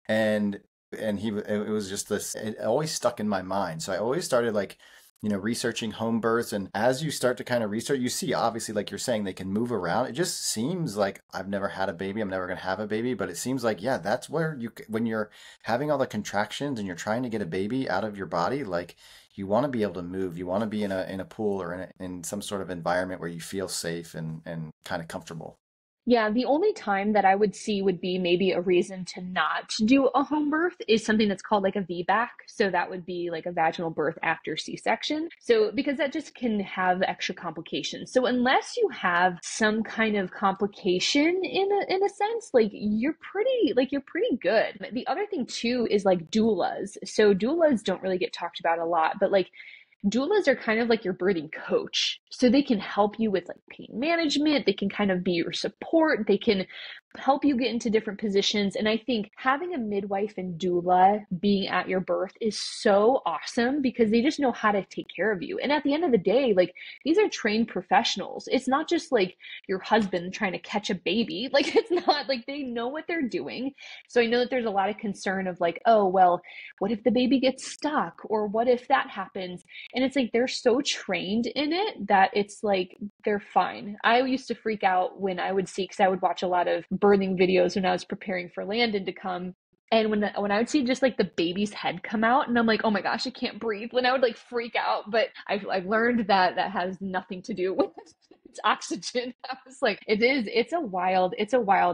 And it was just this, it always stuck in my mind. So I always started like researching home births. And as you start to kind of research, you see, obviously, like you're saying, they can move around. It just seems like I've never had a baby. I'm never going to have a baby. But it seems like, yeah, that's where when you're having all the contractions and you're trying to get a baby out of your body, like you want to be able to move. You want to be in a pool or in some sort of environment where you feel safe and kind of comfortable. Yeah, the only time that I would see would be maybe a reason to not do a home birth is something that's called like a VBAC. So that would be like a vaginal birth after C-section. So because that just can have extra complications. So unless you have some kind of complication in a sense, like you're pretty good. The other thing too is like doulas. So doulas don't really get talked about a lot, but like doulas are kind of like your birthing coach. So they can help you with like pain management. They can kind of be your support. They can help you get into different positions. And I think having a midwife and doula being at your birth is so awesome because they just know how to take care of you. And at the end of the day, like these are trained professionals. It's not just like your husband trying to catch a baby. Like it's not like they know what they're doing. So I know that there's a lot of concern of like, oh, well, what if the baby gets stuck? Or what if that happens? And it's like they're so trained in it that it's like they're fine. I used to freak out when I would see, because I would watch a lot of birthing videos when I was preparing for Landon to come. And when I would see just like the baby's head come out, and I'm like, oh my gosh, I can't breathe. When I would like freak out, but I've learned that that has nothing to do with it's oxygen. I was like, it's a wild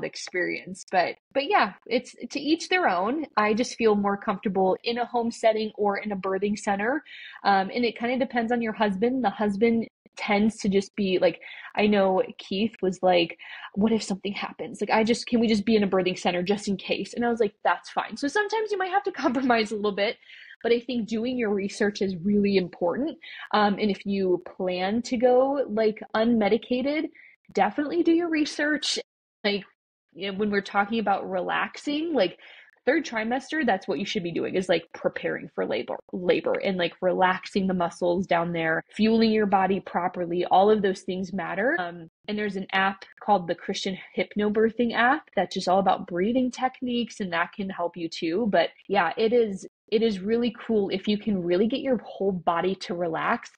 experience. But yeah, it's to each their own. I just feel more comfortable in a home setting or in a birthing center, and it kind of depends on your husband. The husband tends to just be like, I know Keith was like, what if something happens? Like, can we just be in a birthing center just in case? And I was like, that's fine. So sometimes you might have to compromise a little bit, but I think doing your research is really important. And if you plan to go like unmedicated, definitely do your research. Like, when we're talking about relaxing, like third trimester, that's what you should be doing, is like preparing for labor and like relaxing the muscles down there, fueling your body properly. All of those things matter. And there's an app called the Christian Hypnobirthing app that's just all about breathing techniques, and that can help you too. But yeah, it is really cool if you can really get your whole body to relax.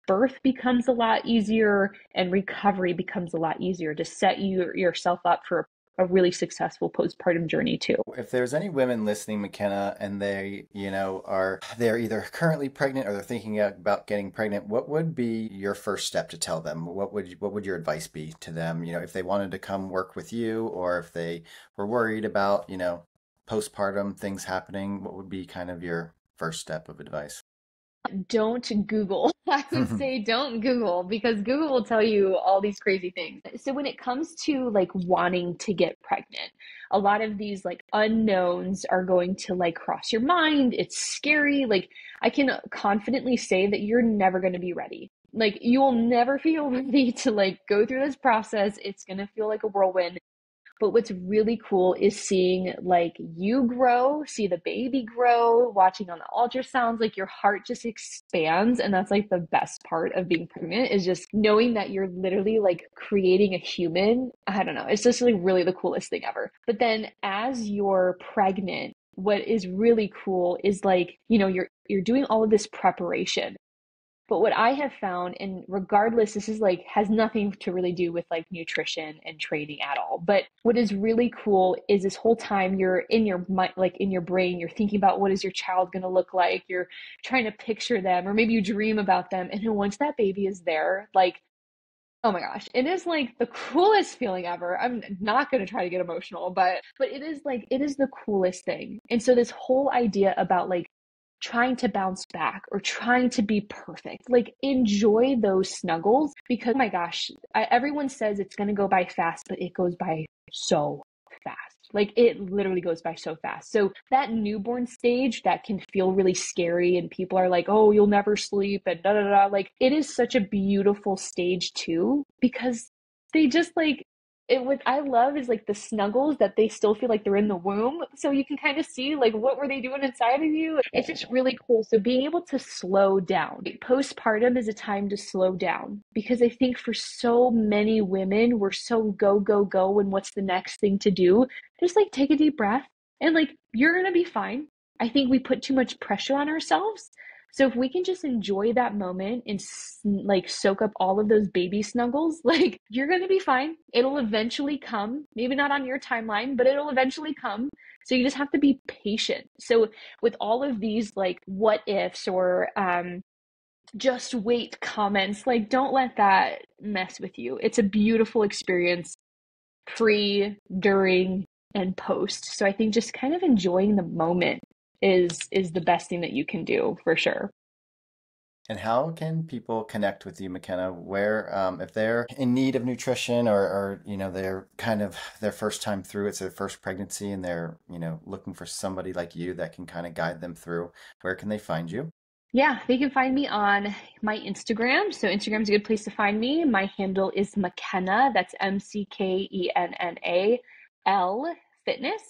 Birth becomes a lot easier and recovery becomes a lot easier to set yourself up for a really successful postpartum journey too. If there's any women listening, McKenna, and they, they're either currently pregnant or they're thinking about getting pregnant, what would be your first step to tell them? What would your advice be to them? If they wanted to come work with you, or if they were worried about, postpartum things happening, what would be kind of your first step of advice? Don't Google. I would say don't Google, because Google will tell you all these crazy things. So when it comes to like wanting to get pregnant, a lot of these like unknowns are going to like cross your mind. It's scary. Like I can confidently say that you're never going to be ready. Like you will never feel ready to like go through this process. It's going to feel like a whirlwind. But what's really cool is seeing like you grow, see the baby grow, watching on the ultrasounds, like your heart just expands. And that's like the best part of being pregnant, is just knowing that you're literally like creating a human. I don't know. It's just like really the coolest thing ever. But then as you're pregnant, what is really cool is like, you're doing all of this preparation. But what I have found, and regardless, this is like has nothing to really do with like nutrition and training at all. But what is really cool is this whole time you're in your mind, like in your brain, you're thinking about what is your child going to look like. You're trying to picture them, or maybe you dream about them. And then once that baby is there, like, oh my gosh, it is like the coolest feeling ever. I'm not going to try to get emotional, but it is like it is the coolest thing. And so this whole idea about like trying to bounce back or trying to be perfect. Like enjoy those snuggles, because oh my gosh, everyone says it's going to go by fast, but it goes by so fast. Like it literally goes by so fast. So that newborn stage that can feel really scary, and people are like, "Oh, you'll never sleep," and da da da. Like it is such a beautiful stage too, because they just like what I love is like the snuggles that they still feel like they're in the womb. So you can kind of see like what were they doing inside of you. It's just really cool. So being able to slow down. Postpartum is a time to slow down, because I think for so many women, we're so go, go, go. And what's the next thing to do? Just like take a deep breath, and like you're going to be fine. I think we put too much pressure on ourselves. So if we can just enjoy that moment and like soak up all of those baby snuggles, like you're going to be fine. It'll eventually come. Maybe not on your timeline, but it'll eventually come. So you just have to be patient. So with all of these like what ifs or just wait comments, like don't let that mess with you. It's a beautiful experience, pre, during, and post. So I think just kind of enjoying the moment is the best thing that you can do for sure. And how can people connect with you, McKenna? Where, if they're in need of nutrition, or they're kind of their first time through, it's their first pregnancy, and they're, looking for somebody like you that can kind of guide them through, where can they find you? Yeah, they can find me on my Instagram. So Instagram's a good place to find me. My handle is McKenna. That's McKennal Fitness.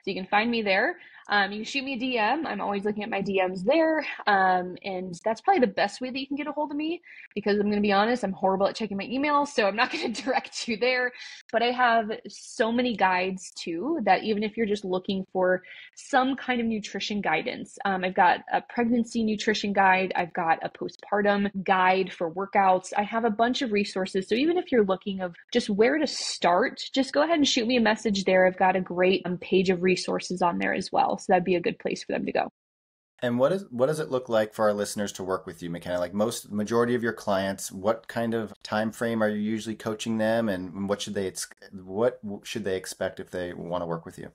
So you can find me there. You can shoot me a DM. I'm always looking at my DMs there. And that's probably the best way that you can get a hold of me, because I'm going to be honest, I'm horrible at checking my email. So I'm not going to direct you there. But I have so many guides too, that even if you're just looking for some kind of nutrition guidance, I've got a pregnancy nutrition guide. I've got a postpartum guide for workouts. I have a bunch of resources. So even if you're looking of just where to start, just go ahead and shoot me a message there. I've got a great page of resources on there as well. So that'd be a good place for them to go. And what does it look like for our listeners to work with you, McKenna? Like majority of your clients, what kind of time frame are you usually coaching them, and what should they expect if they want to work with you?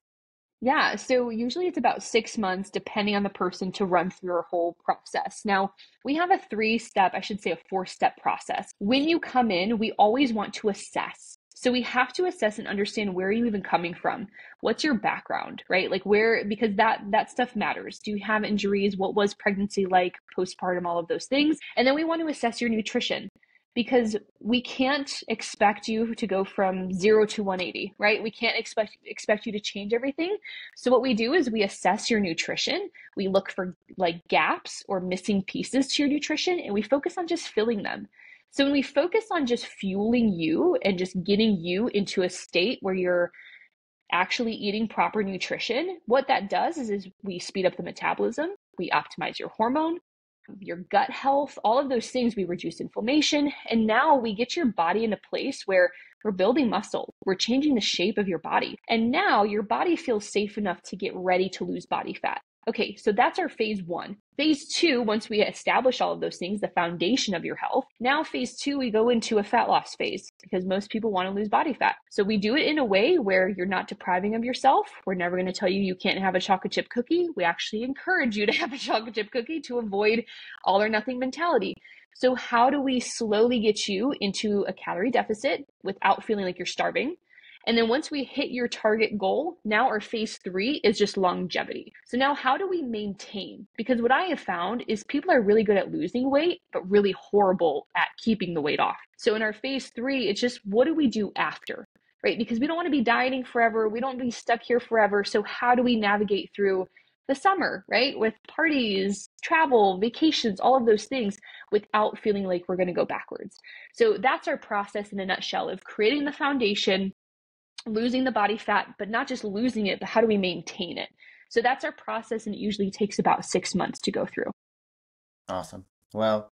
Yeah, so usually it's about 6 months, depending on the person, to run through our whole process. Now, we have a I should say a 4-step process. When you come in, we always want to assess. So we have to assess and understand, where are you even coming from? What's your background, right? Like because that stuff matters. Do you have injuries? What was pregnancy like, postpartum, all of those things? And then we want to assess your nutrition. because we can't expect you to go from 0 to 180, right? We can't expect you to change everything. So what we do is we assess your nutrition. We look for like gaps or missing pieces to your nutrition, and we focus on just filling them. So when we focus on just fueling you and just getting you into a state where you're actually eating proper nutrition, what that does is we speed up the metabolism, we optimize your hormone, your gut health, all of those things. We reduce inflammation. And now we get your body in a place where we're building muscle. We're changing the shape of your body. And now your body feels safe enough to get ready to lose body fat. Okay, so that's our phase one. Phase two, once we establish all of those things, the foundation of your health, now phase two, we go into a fat loss phase because most people want to lose body fat. So we do it in a way where you're not depriving of yourself. We're never going to tell you you can't have a chocolate chip cookie. We actually encourage you to have a chocolate chip cookie to avoid all or nothing mentality. So how do we slowly get you into a calorie deficit without feeling like you're starving? And then once we hit your target goal, now our phase three is just longevity. So now how do we maintain? Because what I have found is people are really good at losing weight, but really horrible at keeping the weight off. So in our phase three, it's just what do we do after? Right? Because we don't want to be dieting forever. We don't want to be stuck here forever. So how do we navigate through the summer, right? With parties, travel, vacations, all of those things without feeling like we're going to go backwards. So that's our process in a nutshell of creating the foundation, losing the body fat, but not just losing it, but how do we maintain it? So that's our process, and it usually takes about 6 months to go through. Awesome. Well,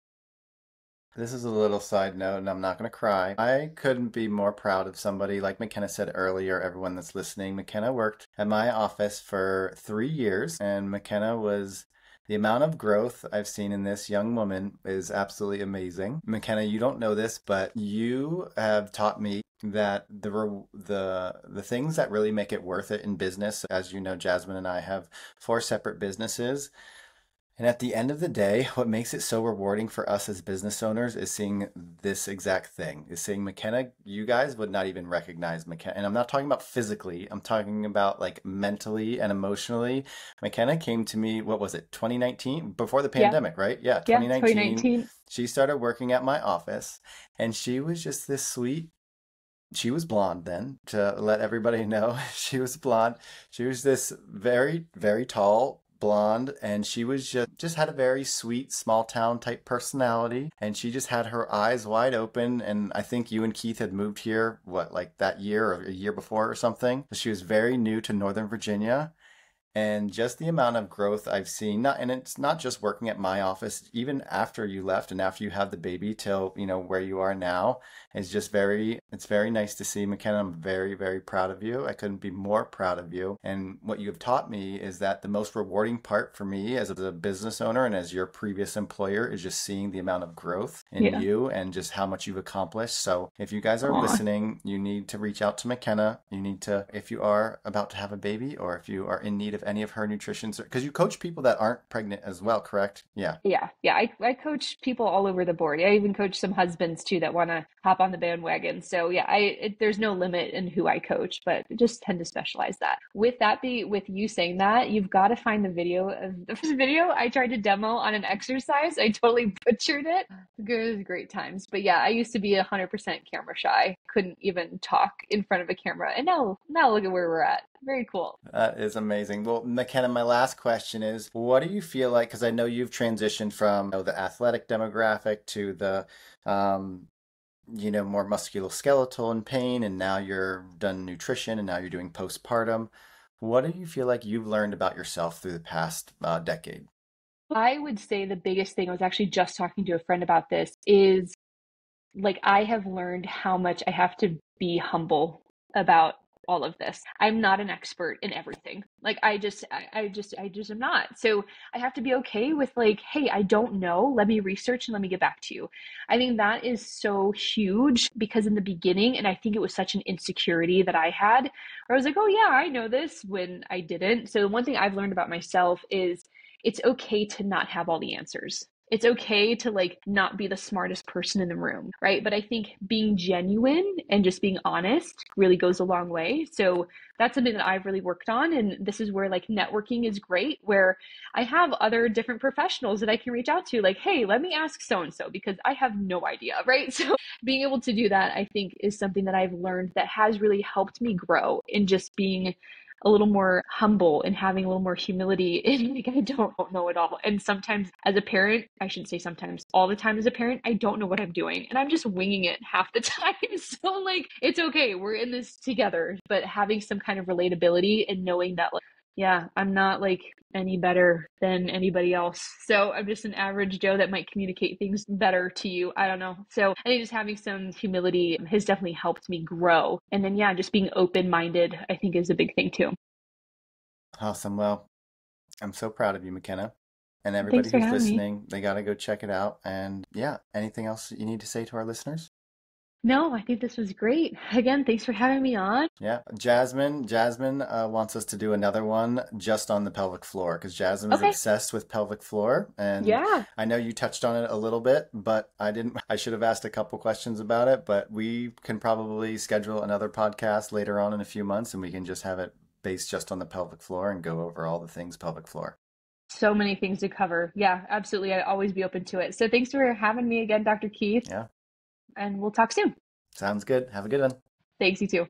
this is a little side note, and I'm not going to cry. I couldn't be more proud of somebody. Like McKenna said earlier, everyone that's listening, McKenna worked at my office for 3 years, and McKenna was the amount of growth I've seen in this young woman is absolutely amazing. McKenna, you don't know this, but you have taught me that the things that really make it worth it in business, as you know, Jasmine and I have 4 separate businesses. And at the end of the day, what makes it so rewarding for us as business owners is seeing this exact thing, is seeing McKenna. You guys would not even recognize McKenna. And I'm not talking about physically, I'm talking about like mentally and emotionally. McKenna came to me, what was it, 2019? Before the Yeah, pandemic, right? Yeah, yeah, 2019. 2019. She started working at my office, and she was just this sweet. She was blonde then, to let everybody know. She was blonde. She was this very, very tall blonde, and she was just had a very sweet small town type personality, and she just had her eyes wide open. And I think you and Keith had moved here, what, like that year or a year before or something. She was very new to Northern Virginia, and just the amount of growth I've seen, not, and it's not just working at my office, even after you left and after you had the baby till, where you are now, is just it's very nice to see. McKenna, I'm very, very proud of you. I couldn't be more proud of you. And what you have taught me is that the most rewarding part for me as a business owner and as your previous employer is just seeing the amount of growth in Yeah. you and just how much you've accomplished. So if you guys are Aw. listening, you need to reach out to McKenna. You need to, if you are about to have a baby or if you are in need of any of her nutrition, because you coach people that aren't pregnant as well, correct? Yeah. Yeah, yeah. I coach people all over the board. I even coach some husbands too that want to hop on the bandwagon. So yeah, there's no limit in who I coach, but I just tend to specialize that. With you saying that, you've got to find the video of the first video I tried to demo on an exercise. I totally butchered it. It was great times. But yeah, I used to be 100% camera shy. Couldn't even talk in front of a camera. And now look at where we're at. Very cool. That is amazing. Well, McKenna, my last question is, what do you feel like, because I know you've transitioned from the athletic demographic to the, more musculoskeletal and pain, and now you're done nutrition, and now you're doing postpartum. What do you feel like you've learned about yourself through the past decade? I would say the biggest thing, I was actually just talking to a friend about this, is like I have learned how much I have to be humble about all of this. I'm not an expert in everything. Like I just am not. So I have to be okay with like, hey, I don't know. Let me research and let me get back to you. I think that is so huge because in the beginning, and I think it was such an insecurity that I had, where I was like, oh yeah, I know this when I didn't. So one thing I've learned about myself is it's okay to not have all the answers. it's okay to like not be the smartest person in the room, right? But I think being genuine and just being honest really goes a long way. So that's something that I've really worked on. And this is where like networking is great, where I have other different professionals that I can reach out to, like, hey, let me ask so and so because I have no idea, right? So being able to do that, I think, is something that I've learned that has really helped me grow in just being a little more humble and having a little more humility and like I don't know it all. And sometimes as a parent, I shouldn't say sometimes, all the time as a parent, I don't know what I'm doing and I'm just winging it half the time. So like it's okay, we're in this together, but having some kind of relatability and knowing that like yeah, I'm not like any better than anybody else. So I'm just an average Joe that might communicate things better to you. I don't know. So I think just having some humility has definitely helped me grow. And then, yeah, just being open minded, I think is a big thing too. Awesome. Well, I'm so proud of you, McKenna. And everybody Thanks for who's having me. listening, they got to go check it out. And yeah, anything else you need to say to our listeners? No, I think this was great. Again, thanks for having me on. Yeah, Jasmine wants us to do another one just on the pelvic floor because Jasmine is Okay. obsessed with pelvic floor, and Yeah. I know you touched on it a little bit, but I didn't. I should have asked a couple questions about it, but we can probably schedule another podcast later on in a few months, and we can just have it based just on the pelvic floor and go over all the things pelvic floor. So many things to cover. Yeah, absolutely. I'd always be open to it. So thanks for having me again, Dr. Keith, Yeah, and we'll talk soon. sounds good. Have a good one. Thanks, you too.